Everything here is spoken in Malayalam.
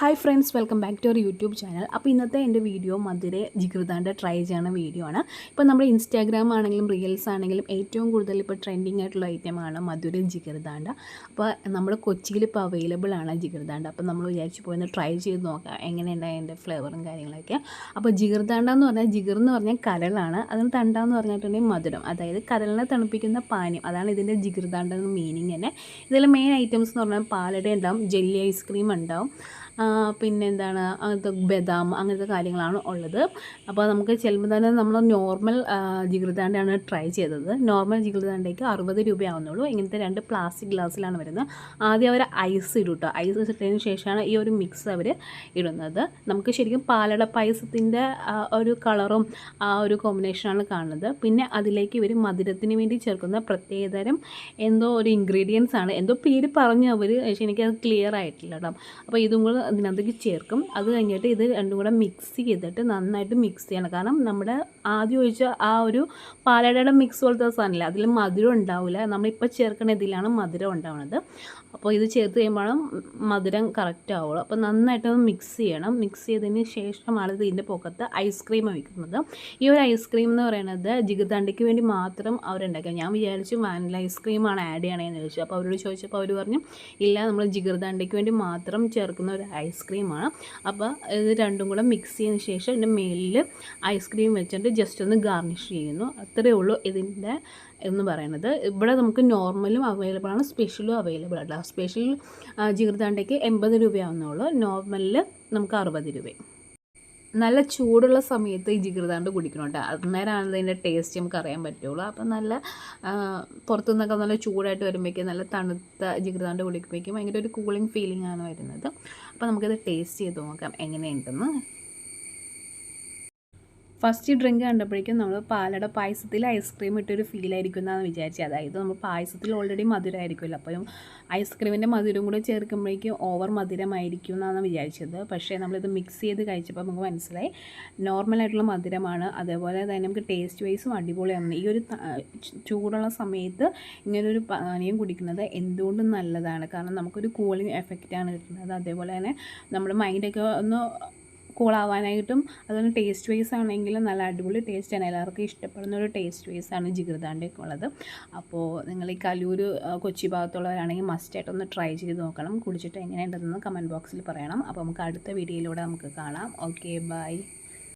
Hi friends, welcome back to our YouTube channel. അപ്പോൾ ഇന്നത്തെ എൻ്റെ വീഡിയോ മധുര ജിഗർദാണ്ട ട്രൈ ചെയ്യുന്ന വീഡിയോ ആണ്. ഇപ്പോൾ നമ്മുടെ ഇൻസ്റ്റാഗ്രാം ആണെങ്കിലും റീൽസ് ആണെങ്കിലും ഏറ്റവും കൂടുതൽ ഇപ്പോൾ ട്രെൻഡിങ് ആയിട്ടുള്ള ഐറ്റമാണ് മധുര ജിഗർദാണ്ട. അപ്പോൾ നമ്മുടെ കൊച്ചിയിൽ ഇപ്പോൾ അവൈലബിൾ ആണ് ജിഗർദാണ്ട. അപ്പോൾ നമ്മൾ വിചാരിച്ച് പോയി ഒന്ന് ട്രൈ ചെയ്ത് നോക്കാം എങ്ങനെയുണ്ട് അതിൻ്റെ ഫ്ലേവറും കാര്യങ്ങളൊക്കെ. അപ്പോൾ ജിഗർദാണ്ട എന്ന് പറഞ്ഞാൽ ജിഗർ എന്ന് പറഞ്ഞാൽ കരളാണ്, അതിന് തണ്ട എന്ന് പറഞ്ഞിട്ടുണ്ടെങ്കിൽ മധുരം, അതായത് കരളിനെ തണുപ്പിക്കുന്ന പാനീയം, അതാണ് ഇതിൻ്റെ ജിഗർദാണ്ട എന്ന മീനിങ് തന്നെ. ഇതിൽ മെയിൻ ഐറ്റംസ് എന്ന് പറഞ്ഞാൽ പാലട ഉണ്ടാവും, ജെല്ലി ഐസ്ക്രീം ഉണ്ടാവും, പിന്നെ എന്താണ് അങ്ങനത്തെ ബദാം അങ്ങനത്തെ കാര്യങ്ങളാണ് ഉള്ളത്. അപ്പോൾ നമുക്ക് ചെല്ലുമ്പോൾ തന്നെ നമ്മൾ നോർമൽ ജിഗർദാണ്ടയാണ് ട്രൈ ചെയ്തത്. നോർമൽ ജിഗർദാണ്ടയ്ക്ക് 60 രൂപയാവുന്നുള്ളൂ. ഇങ്ങനത്തെ 2 പ്ലാസ്റ്റിക് ഗ്ലാസ്സിലാണ് വരുന്നത്. ആദ്യം അവർ ഐസ് ഇടും കേട്ടോ. ഐസ് ഇട്ടതിന് ശേഷമാണ് ഈ ഒരു മിക്സ് അവർ ഇടുന്നത്. നമുക്ക് ശരിക്കും പാലട പായസത്തിൻ്റെ ഒരു കളറും ആ ഒരു കോമ്പിനേഷനാണ് കാണുന്നത്. പിന്നെ അതിലേക്ക് ഇവർ മധുരത്തിന് വേണ്ടി ചേർക്കുന്ന പ്രത്യേകതരം എന്തോ ഒരു ഇൻഗ്രീഡിയൻസ് ആണ്, എന്തോ പേര് പറഞ്ഞു അവർ, പക്ഷേ എനിക്കത് ക്ലിയർ ആയിട്ടില്ല കേട്ടോ. അപ്പോൾ ഇതും കൂടെ അതിനകത്തേക്ക് ചേർക്കും. അത് കഴിഞ്ഞിട്ട് ഇത് രണ്ടും കൂടെ മിക്സ് ചെയ്തിട്ട് നന്നായിട്ട് മിക്സ് ചെയ്യണം. കാരണം നമ്മുടെ ആദ്യം ഒഴിച്ച ആ ഒരു പാലടയുടെ മിക്സ് പോലത്തെ സാധനമില്ല, അതിൽ മധുരം ഉണ്ടാവില്ല. നമ്മളിപ്പോൾ ചേർക്കുന്ന ഇതിലാണ് മധുരം ഉണ്ടാവുന്നത്. അപ്പോൾ ഇത് ചേർത്ത് കഴിയുമ്പോഴും മധുരം കറക്റ്റ് ആവുള്ളൂ. അപ്പോൾ നന്നായിട്ടൊന്ന് മിക്സ് ചെയ്യണം. മിക്സ് ചെയ്തതിന് ശേഷമാണ് ഇതിൻ്റെ പുറത്ത് ഐസ്ക്രീം വയ്ക്കുന്നത്. ഈ ഒരു ഐസ്ക്രീം എന്ന് പറയുന്നത് ജിഗർദാണ്ടയ്ക്ക് വേണ്ടി മാത്രം അവരുണ്ടാക്കുക. ഞാൻ വിചാരിച്ചു വാനില ഐസ്ക്രീമാണ് ആഡ് ചെയ്യണമെന്ന് ചോദിച്ചു. അപ്പോൾ അവരോട് ചോദിച്ചപ്പോൾ അവർ പറഞ്ഞു ഇല്ല, നമ്മൾ ജിഗർദാണ്ടയ്ക്ക് വേണ്ടി മാത്രം ചേർക്കുന്ന ഒരു ഐസ്ക്രീമാണ്. അപ്പോൾ ഇത് രണ്ടും കൂടെ മിക്സ് ചെയ്തതിന് ശേഷം ഇതിൻ്റെ മേലിൽ ഐസ്ക്രീം വെച്ചിട്ട് ജസ്റ്റ് ഒന്ന് ഗാർണിഷ് ചെയ്യുന്നു. അത്രയേ ഉള്ളൂ ഇതിൻ്റെ എന്ന് പറയുന്നത്. ഇവിടെ നമുക്ക് നോർമലും അവൈലബിൾ ആണ്, സ്പെഷ്യലും അവൈലബിൾ ആണ്. സ്പെഷ്യൽ ജിഗർദാണ്ടയ്ക്ക് 80 രൂപയാവുന്നുള്ളൂ, നോർമലിൽ നമുക്ക് 60 രൂപ. നല്ല ചൂടുള്ള സമയത്ത് ഈ ജിഗർദാണ്ട കുടിക്കണം കേട്ടോ, അന്നേരമാണ് ഇതിൻ്റെ ടേസ്റ്റ് നമുക്ക് അറിയാൻ പറ്റുള്ളൂ. അപ്പം നല്ല പുറത്തുനിന്നൊക്കെ നല്ല ചൂടായിട്ട് വരുമ്പോഴേക്കും നല്ല തണുത്ത ജിഗർദാണ്ട കുടിക്കുമ്പോഴേക്കും ഭയങ്കര ഒരു കൂളിംഗ് ഫീലിംഗ് ആണ് വരുന്നത്. അപ്പോൾ നമുക്കിത് ടേസ്റ്റ് ചെയ്ത് നോക്കാം എങ്ങനെയുണ്ടെന്ന്. ഫസ്റ്റ് ഡ്രിങ്ക് കണ്ടപ്പോഴേക്കും നമ്മൾ പാലട പായസത്തിൽ ഐസ്ക്രീം ഇട്ടൊരു ഫീലായിരിക്കും എന്നാണ് വിചാരിച്ചത്. അതായത് നമ്മൾ പായസത്തിൽ ഓൾറെഡി മധുരമായിരിക്കുമല്ലോ, അപ്പം ഐസ്ക്രീമിൻ്റെ മധുരം കൂടെ ചേർക്കുമ്പോഴേക്കും ഓവർ മധുരമായിരിക്കും എന്നാണ് വിചാരിച്ചത്. പക്ഷേ നമ്മളിത് മിക്സ് ചെയ്ത് കഴിച്ചപ്പോൾ നമുക്ക് മനസ്സിലായി നോർമലായിട്ടുള്ള മധുരമാണ്. അതേപോലെ തന്നെ നമുക്ക് ടേസ്റ്റ് വൈസും അടിപൊളിയാണ്. ഈ ഒരു ചൂടുള്ള സമയത്ത് ഇങ്ങനൊരു പാനീയം കുടിക്കുന്നത് എന്തുകൊണ്ടും നല്ലതാണ്. കാരണം നമുക്കൊരു കൂളിംഗ് എഫക്റ്റാണ് കിട്ടുന്നത്. അതേപോലെ തന്നെ നമ്മുടെ മൈൻഡൊക്കെ ഒന്ന് കൂളാവാനായിട്ടും അതുപോലെ ടേസ്റ്റ് വൈസ് ആണെങ്കിലും നല്ല അടിപൊളി ടേസ്റ്റാണ്. എല്ലാവർക്കും ഇഷ്ടപ്പെടുന്ന ഒരു ടേസ്റ്റ് വൈസാണ് ജിഗർദാണ്ടയൊക്കെ ഉള്ളത്. അപ്പോൾ നിങ്ങൾ ഈ കലൂർ കൊച്ചി ഭാഗത്തുള്ളവരാണെങ്കിൽ മസ്റ്റായിട്ടൊന്ന് ട്രൈ ചെയ്ത് നോക്കണം. കുടിച്ചിട്ട് എങ്ങനെയുണ്ടെന്ന് കമൻറ്റ് ബോക്സിൽ പറയണം. അപ്പോൾ നമുക്ക് അടുത്ത വീഡിയോയിലൂടെ നമുക്ക് കാണാം. Okay, by.